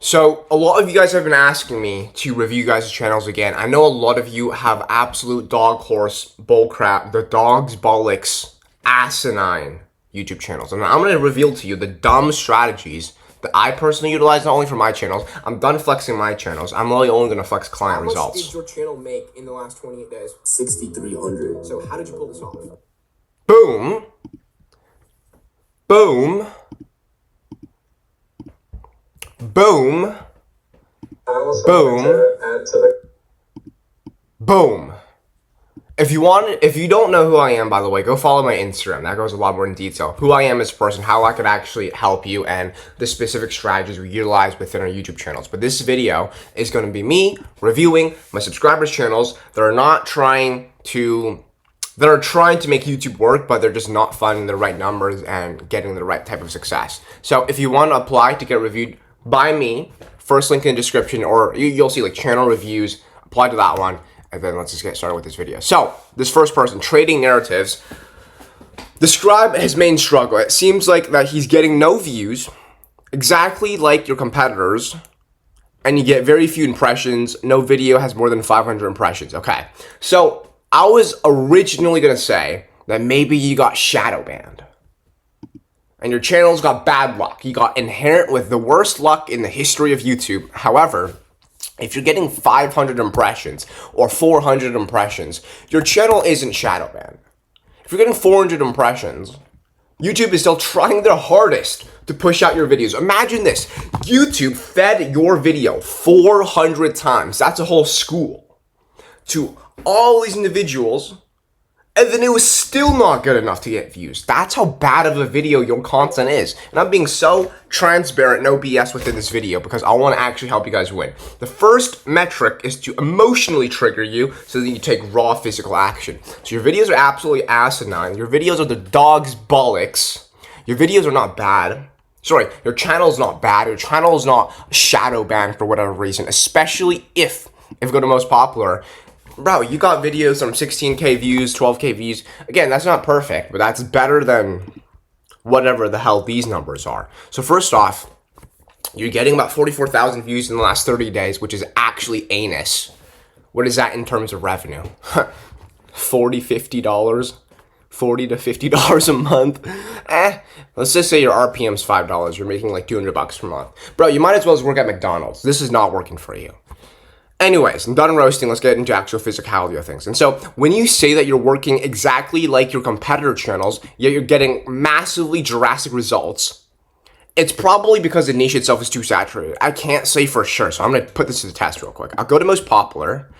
So a lot of you guys have been asking me to review you guys' channels again. I know a lot of you have absolute dog horse bullcrap, the dog's bollocks, asinine YouTube channels. And I'm going to reveal to you the dumb strategies that I personally utilize, not only for my channels. I'm done flexing my channels. I'm really only going to flex client results. How much did your channel make in the last 28 days? 6,300. So how did you pull this off? Boom. Boom. Boom. Boom. Boom. If you don't know who I am, by the way, go follow my Instagram. That goes a lot more in detail. Who I am as a person, how I could actually help you, and the specific strategies we utilize within our YouTube channels. But this video is going to be me reviewing my subscribers' channels that are trying to make YouTube work, but they're just not finding the right numbers and getting the right type of success. So if you want to apply to get reviewed by me, first link in the description, or you'll see like channel reviews, apply to that one, and then let's just get started with this video. So this first person, trading narratives, describe his main struggle. It seems like that he's getting no views, exactly like your competitors, and you get very few impressions. No video has more than 500 impressions. Okay, so I was originally gonna say that maybe you got shadow banned and your channel's got bad luck. You got inherent with the worst luck in the history of YouTube. However, if you're getting 500 impressions or 400 impressions, your channel isn't shadow banned. If you're getting 400 impressions, YouTube is still trying their hardest to push out your videos. Imagine this. YouTube fed your video 400 times. That's a whole school. To all these individuals, and then it was still not good enough to get views. That's how bad of a video your content is. And I'm being so transparent, no BS within this video, because I want to actually help you guys win. The first metric is to emotionally trigger you so that you take raw physical action. So your videos are absolutely asinine. Your videos are the dog's bollocks. Your videos are not bad. Sorry, your channel is not bad. Your channel is not shadow banned for whatever reason, especially if you go to most popular. Bro, you got videos from 16K views, 12K views. Again, that's not perfect, but that's better than whatever the hell these numbers are. So first off, you're getting about 44,000 views in the last 30 days, which is actually anus. What is that in terms of revenue? $40, $50, $40 to $50 a month. Let's just say your RPM's $5. You're making like $200 per month. Bro, you might as well work at McDonald's. This is not working for you. Anyways, I'm done roasting. Let's get into actual physicality of things. And so when you say that you're working exactly like your competitor channels, yet you're getting massively drastic results, it's probably because the niche itself is too saturated. I can't say for sure, so I'm going to put this to the test real quick. I'll go to most popular,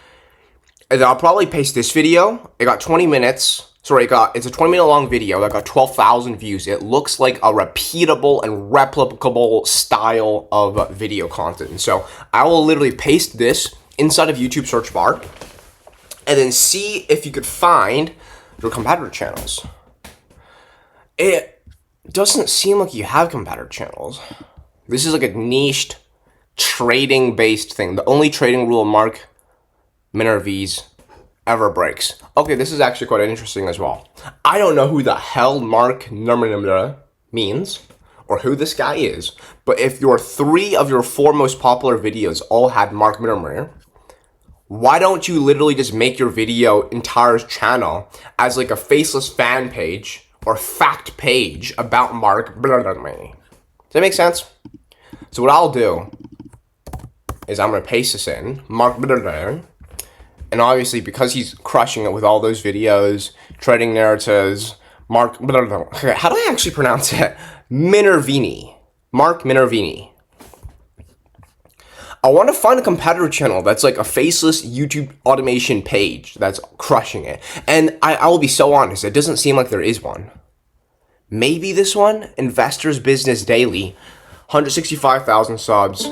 and then I'll probably paste this video. It got 20 minutes. Sorry, it's a 20-minute long video that got 12,000 views. It looks like a repeatable and replicable style of video content. And so I will literally paste this inside of YouTube search bar and then see if you could find your competitor channels. It doesn't seem like you have competitor channels. This is like a niched trading based thing. The only trading rule Mark Minervi's ever breaks. Okay, this is actually quite interesting as well. I don't know who the hell Mark Minervi means or who this guy is, but if your 3 of your 4 most popular videos all had Mark Minervi, why don't you literally just make your entire channel as like a faceless fan page or fact page about Mark Minervi? Does that make sense? So what I'll do is I'm going to paste this in, Mark Minervi, and obviously because he's crushing it with all those videos, trading narratives, Mark Minervi. How do I actually pronounce it? Minervini. Mark Minervini. I want to find a competitor channel that's like a faceless YouTube automation page that's crushing it. And I will be so honest, it doesn't seem like there is one. Maybe this one, Investors Business Daily, 165,000 subs.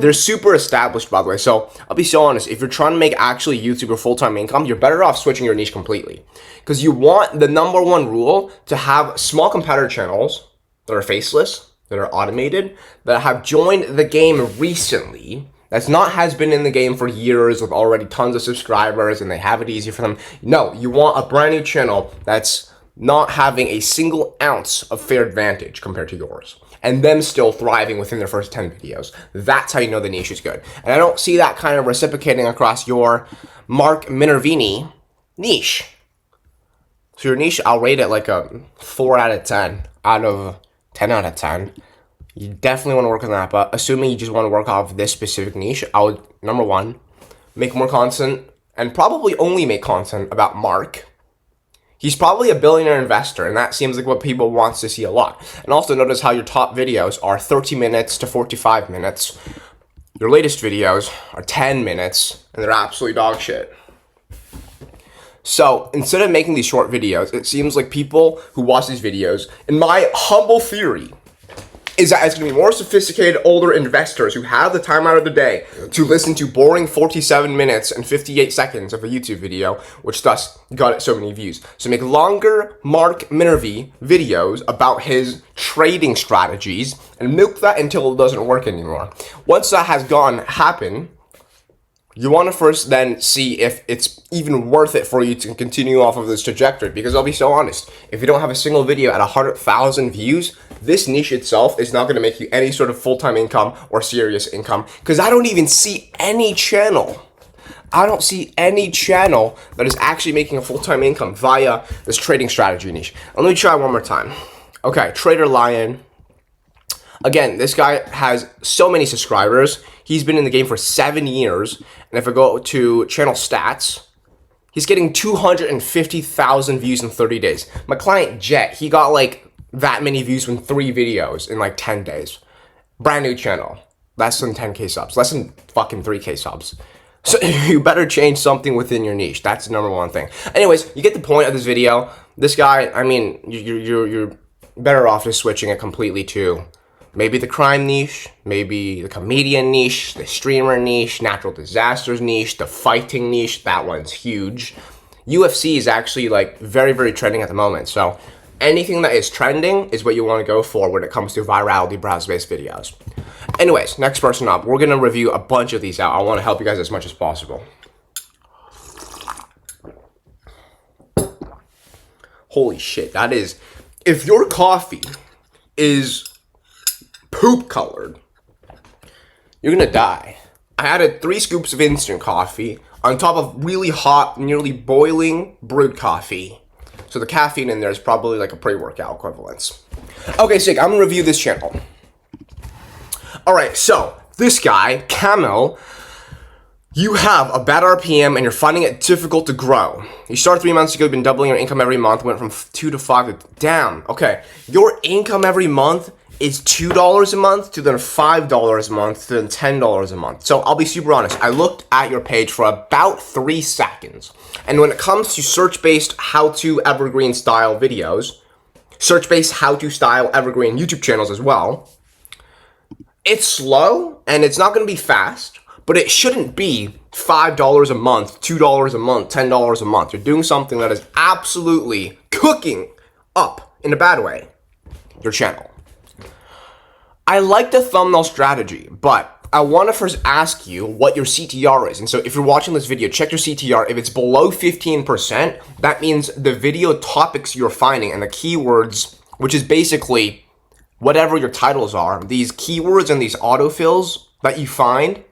They're super established, by the way. So I'll be so honest, if you're trying to make actually YouTube your full-time income, you're better off switching your niche completely. Because you want the #1 rule to have small competitor channels that are faceless, that are automated, that have joined the game recently, has been in the game for years with already tons of subscribers and they have it easy for them. No, you want a brand new channel that's not having a single ounce of fair advantage compared to yours. and them still thriving within their first 10 videos. That's how you know the niche is good. And I don't see that kind of reciprocating across your Mark Minervini niche. So your niche, I'll rate it like a 4 out of 10 out of 10 out of 10. You definitely want to work on that, but assuming you just want to work off this specific niche, I would, number one, make more content, and probably only make content about Mark. He's probably a billionaire investor, and that seems like what people want to see a lot. And also notice how your top videos are 30 minutes to 45 minutes. Your latest videos are 10 minutes, and they're absolutely dog shit. So instead of making these short videos, it seems like people who watch these videos, in my humble theory, is that it's going to be more sophisticated, older investors who have the time out of the day to listen to boring 47 minutes and 58 seconds of a YouTube video, which thus got it so many views. So make longer Mark Minervini videos about his trading strategies and milk that until it doesn't work anymore. Once that has happened, you want to first then see if it's even worth it for you to continue off of this trajectory. Because I'll be so honest, if you don't have a single video at 100,000 views, this niche itself is not going to make you any sort of full-time income or serious income. Because I don't even see any channel. I don't see any channel that is actually making a full-time income via this trading strategy niche. Let me try one more time. Okay, Trader Lion. Again, this guy has so many subscribers. He's been in the game for 7 years. And if I go to channel stats, he's getting 250,000 views in 30 days. My client Jet, he got like that many views in 3 videos in like 10 days. Brand new channel. Less than 10K subs. Less than fucking 3K subs. So you better change something within your niche. That's the number one thing. Anyways, you get the point of this video. This guy, I mean, you're better off just switching it completely to maybe the crime niche, maybe the comedian niche, the streamer niche, natural disasters niche, the fighting niche. That one's huge. UFC is actually like very, very trending at the moment. So anything that is trending is what you want to go for when it comes to virality browse-based videos. Anyways, next person up. We're going to review a bunch of these out. I want to help you guys as much as possible. Holy shit, that is... If your coffee is poop colored, you're gonna die. I added 3 scoops of instant coffee on top of really hot, nearly boiling brewed coffee. So the caffeine in there is probably like a pre-workout equivalence. Okay, sick, I'm gonna review this channel. Alright, so this guy, Camel, you have a bad RPM and you're finding it difficult to grow. You started 3 months ago, you've been doubling your income every month, went from 2 to 5 to down. Okay, your income every month is $2 a month to then $5 a month to then $10 a month. So I'll be super honest. I looked at your page for about 3 seconds. And when it comes to search-based how-to evergreen style videos, search-based how-to style evergreen YouTube channels as well, it's slow and it's not going to be fast, but it shouldn't be $5 a month, $2 a month, $10 a month. You're doing something that is absolutely cooking up, in a bad way, your channel. I like the thumbnail strategy, but I want to first ask you what your CTR is. And so if you're watching this video, check your CTR. If it's below 15%, that means the video topics you're finding and the keywords, which is basically whatever your titles are, these keywords and these autofills that you find,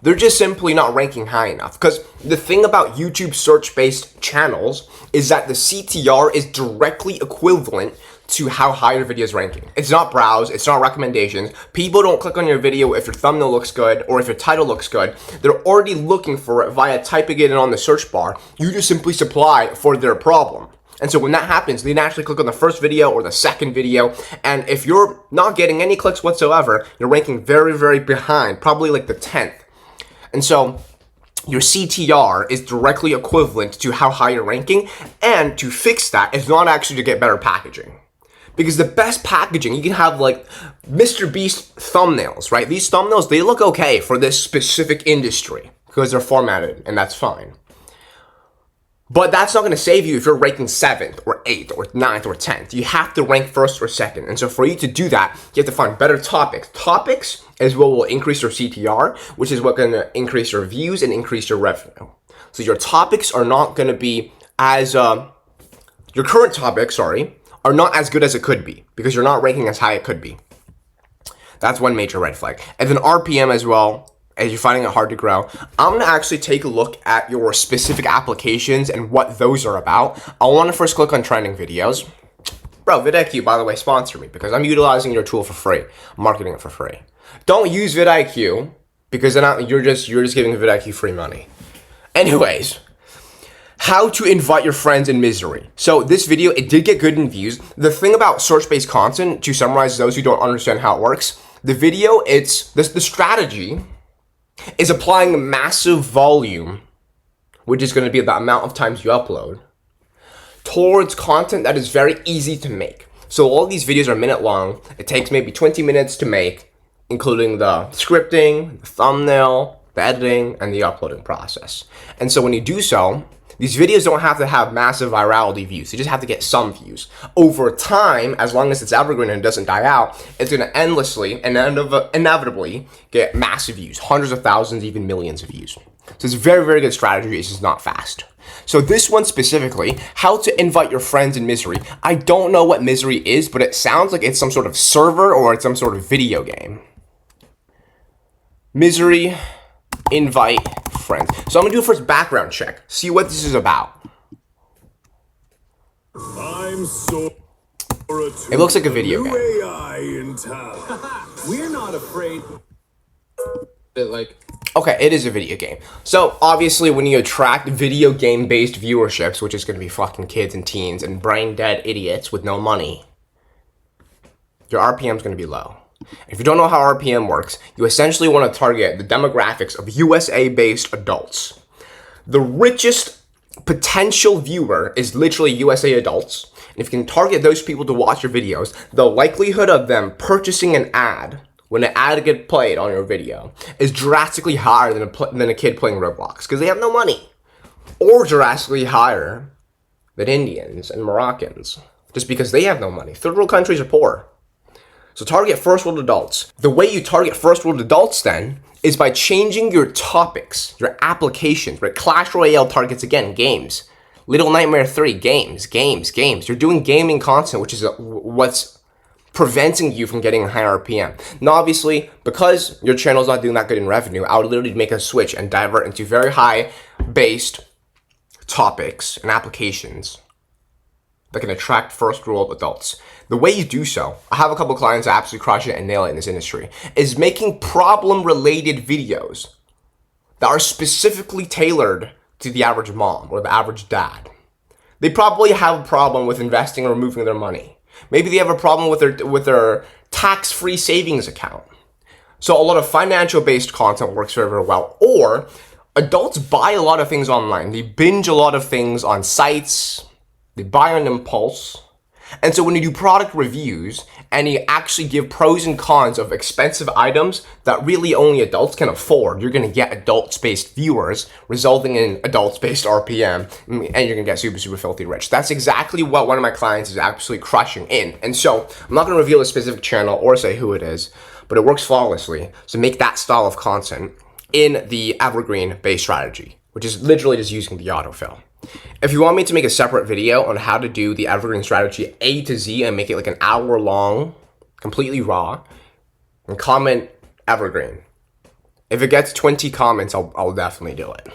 they're just simply not ranking high enough. Because the thing about YouTube search-based channels is that the CTR is directly equivalent to how high your video is ranking. It's not browse, it's not recommendations. People don't click on your video if your thumbnail looks good or if your title looks good. They're already looking for it via typing it in on the search bar. You just simply supply for their problem. And so when that happens, they naturally click on the first video or the second video. And if you're not getting any clicks whatsoever, you're ranking very, very behind, probably like the 10th. And so your CTR is directly equivalent to how high you're ranking. And to fix that is not actually to get better packaging. Because the best packaging, you can have like Mr. Beast thumbnails, right? These thumbnails, they look okay for this specific industry because they're formatted, and that's fine. But that's not going to save you if you're ranking 7th or 8th or 9th or 10th. You have to rank 1st or 2nd. And so for you to do that, you have to find better topics. Topics is what will increase your CTR, which is what's going to increase your views and increase your revenue. So your topics are not going to be as, your current topics, are not as good as it could be because you're not ranking as high as it could be. That's one major red flag. And then RPM as well, as you're finding it hard to grow, I'm gonna actually take a look at your specific applications and what those are about. I wanna first click on trending videos. Bro, vidIQ, by the way, sponsor me because I'm utilizing your tool for free. I'm marketing it for free. Don't use vidIQ because then you're just giving vidIQ free money. Anyways, how to invite your friends in misery. So this video, it did get good in views. The thing about search-based content, to summarize those who don't understand how it works, the video, the strategy is applying massive volume, which is going to be the amount of times you upload, towards content that is very easy to make. So all these videos are a minute long. It takes maybe 20 minutes to make, including the scripting, the thumbnail, the editing, and the uploading process. And so when you do so, these videos don't have to have massive virality views. They just have to get some views. Over time, as long as it's evergreen and it doesn't die out, it's going to endlessly and inevitably get massive views. Hundreds of thousands, even millions of views. So it's a very, very good strategy. It's just not fast. So this one specifically, how to invite your friends in misery. I don't know what misery is, but it sounds like it's some sort of server or it's some sort of video game. Misery, invite friends. So I'm gonna do a first background check, see what this is about. It looks like a video game. AI in town. We're not afraid. Okay, it is a video game. So obviously when you attract video game based viewerships, which is gonna be fucking kids and teens and brain dead idiots with no money, your RPM is gonna be low. If you don't know how RPM works, you essentially want to target the demographics of USA-based adults. The richest potential viewer is literally USA adults. And if you can target those people to watch your videos, the likelihood of them purchasing an ad when an ad gets played on your video is drastically higher than a kid playing Roblox because they have no money. Or drastically higher than Indians and Moroccans just because they have no money. Third world countries are poor. So target first world adults. The way you target first world adults then is by changing your topics, your applications, right? Clash Royale targets again, games. Little Nightmare 3, games. You're doing gaming content, which is what's preventing you from getting a higher RPM. Now obviously, because your channel's not doing that good in revenue, I would literally make a switch and divert into very high based topics and applications that can attract first world adults. The way you do so, I have a couple clients that absolutely crush it and nail it in this industry, is making problem-related videos that are specifically tailored to the average mom or the average dad. They probably have a problem with investing or moving their money. Maybe they have a problem with their tax-free savings account. So a lot of financial-based content works very, very well. Or adults buy a lot of things online. They binge a lot of things on sites. They buy on impulse. And so when you do product reviews and you actually give pros and cons of expensive items that really only adults can afford, you're going to get adult-based viewers, resulting in adult-based RPM, and you're going to get super, super filthy rich. That's exactly what one of my clients is absolutely crushing in. And so I'm not going to reveal a specific channel or say who it is, but it works flawlessly. So make that style of content in the Evergreen-based strategy, which is literally just using the autofill. If you want me to make a separate video on how to do the Evergreen strategy A to Z and make it like an hour long, completely raw, and comment Evergreen. If it gets 20 comments, I'll definitely do it.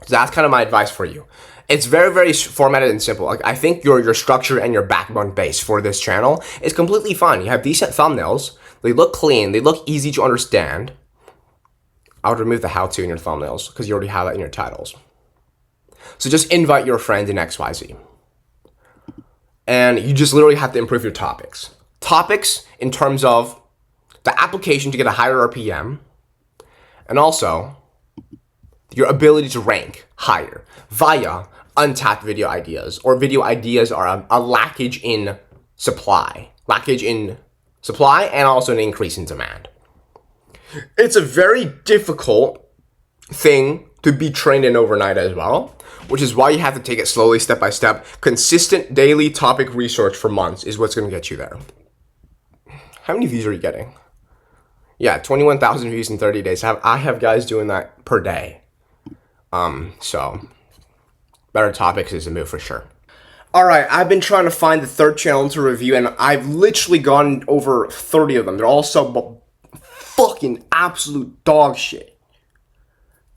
So that's kind of my advice for you. It's very, very formatted and simple. Like I think your structure and your backbone base for this channel is completely fine. You have decent thumbnails. They look clean. They look easy to understand. I would remove the how-to in your thumbnails because you already have it in your titles. So just invite your friends in XYZ. And you just literally have to improve your topics. Topics in terms of the application to get a higher RPM, and also your ability to rank higher via untapped video ideas, or video ideas are a lackage in supply. Lackage in supply and also an increase in demand. It's a very difficult thing to be trained in overnight as well, which is why you have to take it slowly, step by step. Consistent daily topic research for months is what's going to get you there. How many views are you getting? Yeah, 21,000 views in 30 days. I have guys doing that per day. So better topics is a move for sure. All right, I've been trying to find the third channel to review, and I've literally gone over 30 of them. They're all so fucking absolute dog shit.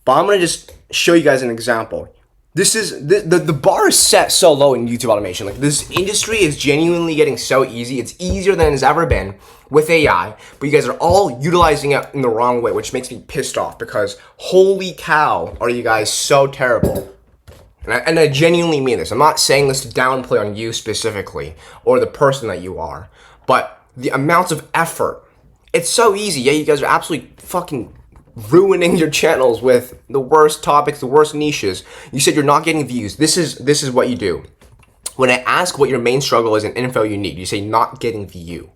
But I'm gonna just show you guys an example. This is the bar is set so low in YouTube automation. Like, this industry is genuinely getting so easy. It's easier than it's ever been with AI, but you guys are all utilizing it in the wrong way, which makes me pissed off because holy cow, are you guys so terrible. And I genuinely mean this. I'm not saying this to downplay on you specifically or the person that you are, but the amounts of effort. It's so easy. Yeah, you guys are absolutely fucking ruining your channels with the worst topics, the worst niches. You said you're not getting views. This is what you do. When I ask what your main struggle is and info you need, you say not getting view.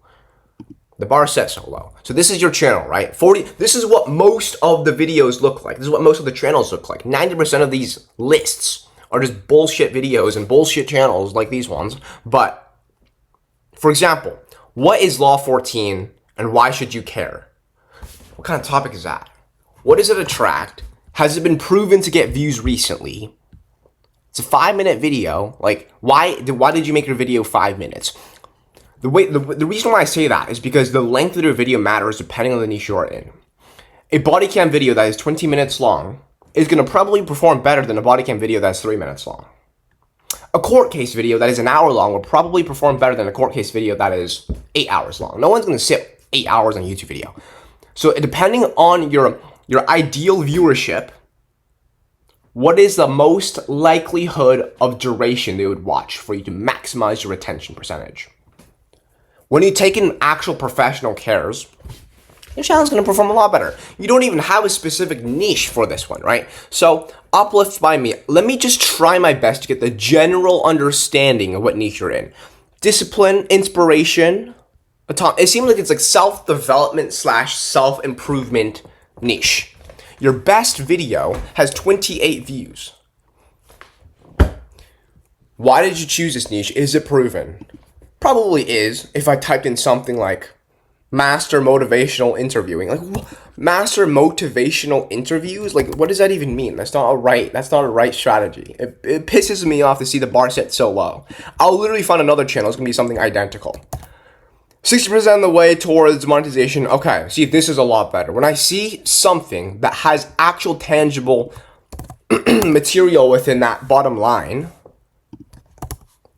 The bar is set so low. So this is your channel, right? This is what most of the videos look like. This is what most of the channels look like. 90% of these lists are just bullshit videos and bullshit channels like these ones. But, for example, what is Law 14 and why should you care? What kind of topic is that? What does it attract? Has it been proven to get views recently? It's a 5-minute video. Like, why did you make your video 5 minutes? The reason why I say that is because the length of your video matters depending on the niche you're in. A body cam video that is 20 minutes long is going to probably perform better than a body cam video that's 3 minutes long. A court case video that is an hour long will probably perform better than a court case video that is 8 hours long. No one's going to sit 8 hours on a YouTube video. So depending on your ideal viewership, what is the most likelihood of duration they would watch for you to maximize your retention percentage? When you take in actual professional cares, your channel's going to perform a lot better. You don't even have a specific niche for this one, right? So, uplift by me. Let me just try my best to get the general understanding of what niche you're in. Discipline, inspiration. It seems like it's like self-development / self-improvement niche. Your best video has 28 views. Why did you choose this niche? Is it proven? Probably is. If I typed in something like master motivational interviewing, like master motivational interviews, like what does that even mean? That's not a right strategy. It pisses me off to see the bar set so low. I'll literally find another channel. It's gonna be something identical. 60% of the way towards monetization. Okay, see, this is a lot better. When I see something that has actual tangible material within that bottom line,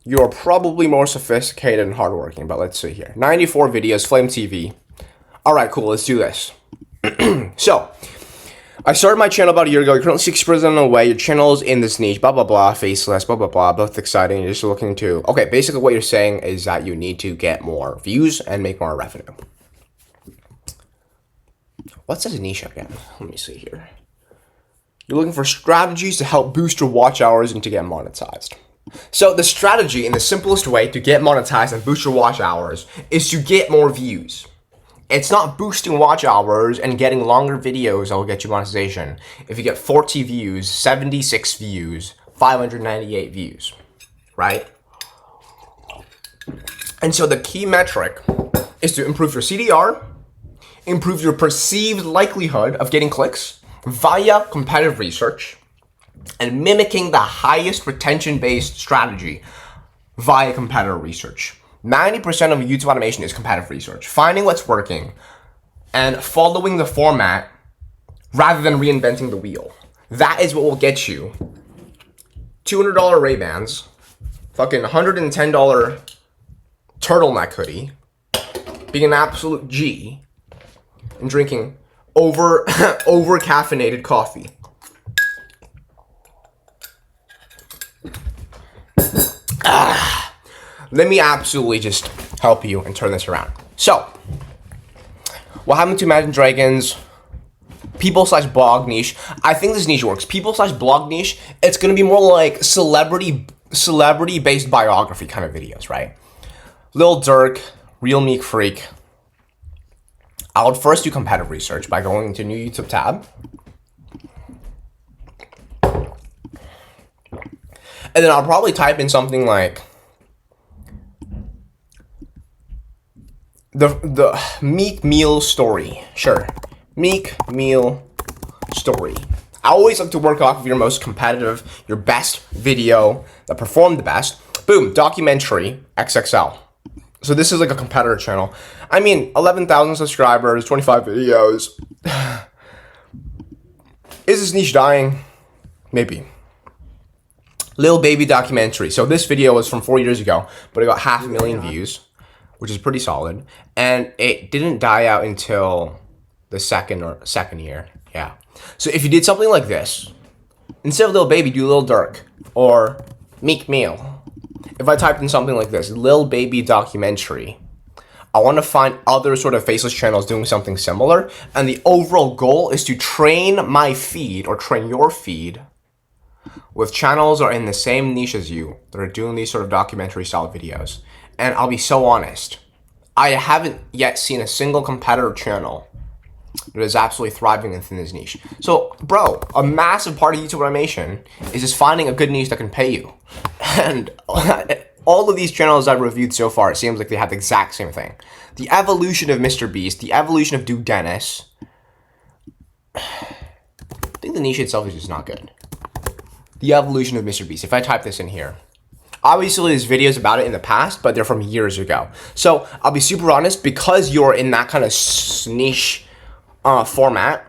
you're probably more sophisticated and hardworking, but let's see here. 94 videos, Flame TV. All right, cool, let's do this. So, I started my channel about a year ago. You're currently 60% of the way. Your channel is in this niche, blah, blah, blah, faceless, blah, blah, blah, both exciting. You're just looking to, okay, basically what you're saying is that you need to get more views and make more revenue. What's this niche again? Let me see here. You're looking for strategies to help boost your watch hours and to get monetized. So the strategy in the simplest way to get monetized and boost your watch hours is to get more views. It's not boosting watch hours and getting longer videos that will get you monetization. If you get 40 views, 76 views, 598 views, right? And so the key metric is to improve your CDR, improve your perceived likelihood of getting clicks via competitive research, and mimicking the highest retention-based strategy via competitor research. 90% of YouTube automation is competitive research. Finding what's working and following the format rather than reinventing the wheel. That is what will get you $200 Ray-Bans, fucking $110 turtleneck hoodie, being an absolute G, and drinking over caffeinated coffee. Let me absolutely just help you and turn this around. So, what happened to Imagine Dragons? People/blog niche. I think this niche works. People/blog niche. It's gonna be more like celebrity-based biography kind of videos, right? Lil Durk, Real Meek Freak. I would first do competitive research by going into new YouTube tab. And then I'll probably type in something like the Meek Meal story. Sure. Meek Meal story. I always like to work off of your most competitive, your best video that performed the best. Boom, documentary XXL. So this is like a competitor channel. I mean, 11,000 subscribers, 25 videos. Is this niche dying? Maybe. Lil Baby documentary. So this video was from 4 years ago, but it got 500,000 views, which is pretty solid. And it didn't die out until the second year. Yeah. So if you did something like this, instead of Lil Baby, do Lil Durk or Meek Mill. If I typed in something like this, Lil Baby documentary, I want to find other sort of faceless channels doing something similar. And the overall goal is to train my feed or train your feed with channels that are in the same niche as you that are doing these sort of documentary style videos. And I'll be so honest, I haven't yet seen a single competitor channel that is absolutely thriving within this niche. So, bro, a massive part of YouTube automation is just finding a good niche that can pay you. And all of these channels I've reviewed so far, it seems like they have the exact same thing. The evolution of Mr. Beast, the evolution of Duke Dennis. I think the niche itself is just not good. The evolution of Mr. Beast. If I type this in here, obviously there's videos about it in the past, but they're from years ago. So I'll be super honest, because you're in that kind of niche format,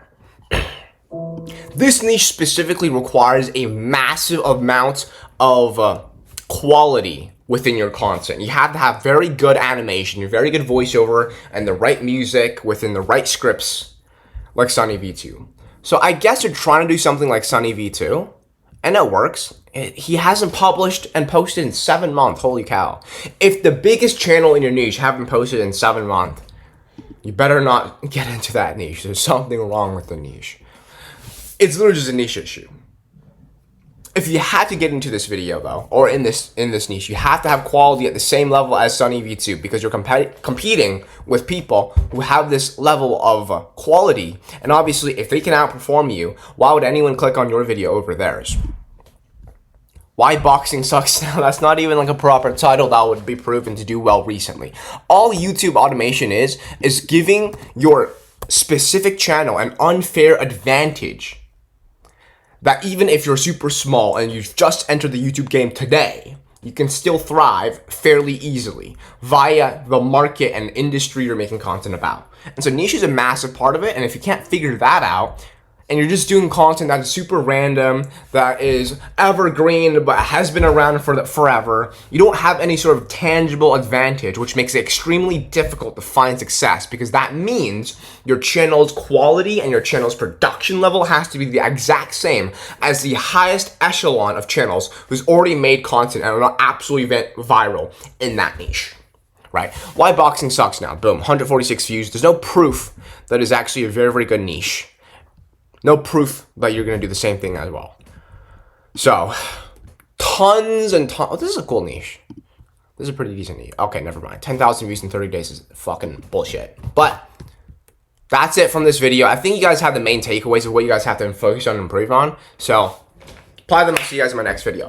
this niche specifically requires a massive amount of quality within your content. You have to have very good animation, very good voiceover, and the right music within the right scripts, like Sunny V2. So I guess you're trying to do something like Sunny V2, and it works. He hasn't published and posted in 7 months. Holy cow. If the biggest channel in your niche haven't posted in 7 months, you better not get into that niche. There's something wrong with the niche. It's literally just a niche issue. If you had to get into this video though, or in this niche, you have to have quality at the same level as Sunny V2, because you're competing with people who have this level of quality. And obviously, if they can outperform you, why would anyone click on your video over theirs? Why boxing sucks now? That's not even like a proper title that would be proven to do well recently. All YouTube automation is giving your specific channel an unfair advantage. That even if you're super small and you've just entered the YouTube game today, you can still thrive fairly easily via the market and industry you're making content about. And so niche is a massive part of it, and if you can't figure that out, and you're just doing content that is super random, that is evergreen, but has been around for forever, you don't have any sort of tangible advantage, which makes it extremely difficult to find success, because that means your channel's quality and your channel's production level has to be the exact same as the highest echelon of channels who's already made content and are not absolutely viral in that niche. Right? Why boxing sucks now? Boom, 146 views. There's no proof that is actually a very, very good niche. No proof that you're going to do the same thing as well. So, tons and tons. Oh, this is a cool niche. This is a pretty decent niche. Okay, never mind. 10,000 views in 30 days is fucking bullshit. But that's it from this video. I think you guys have the main takeaways of what you guys have to focus on and improve on. So, apply them. I'll see you guys in my next video.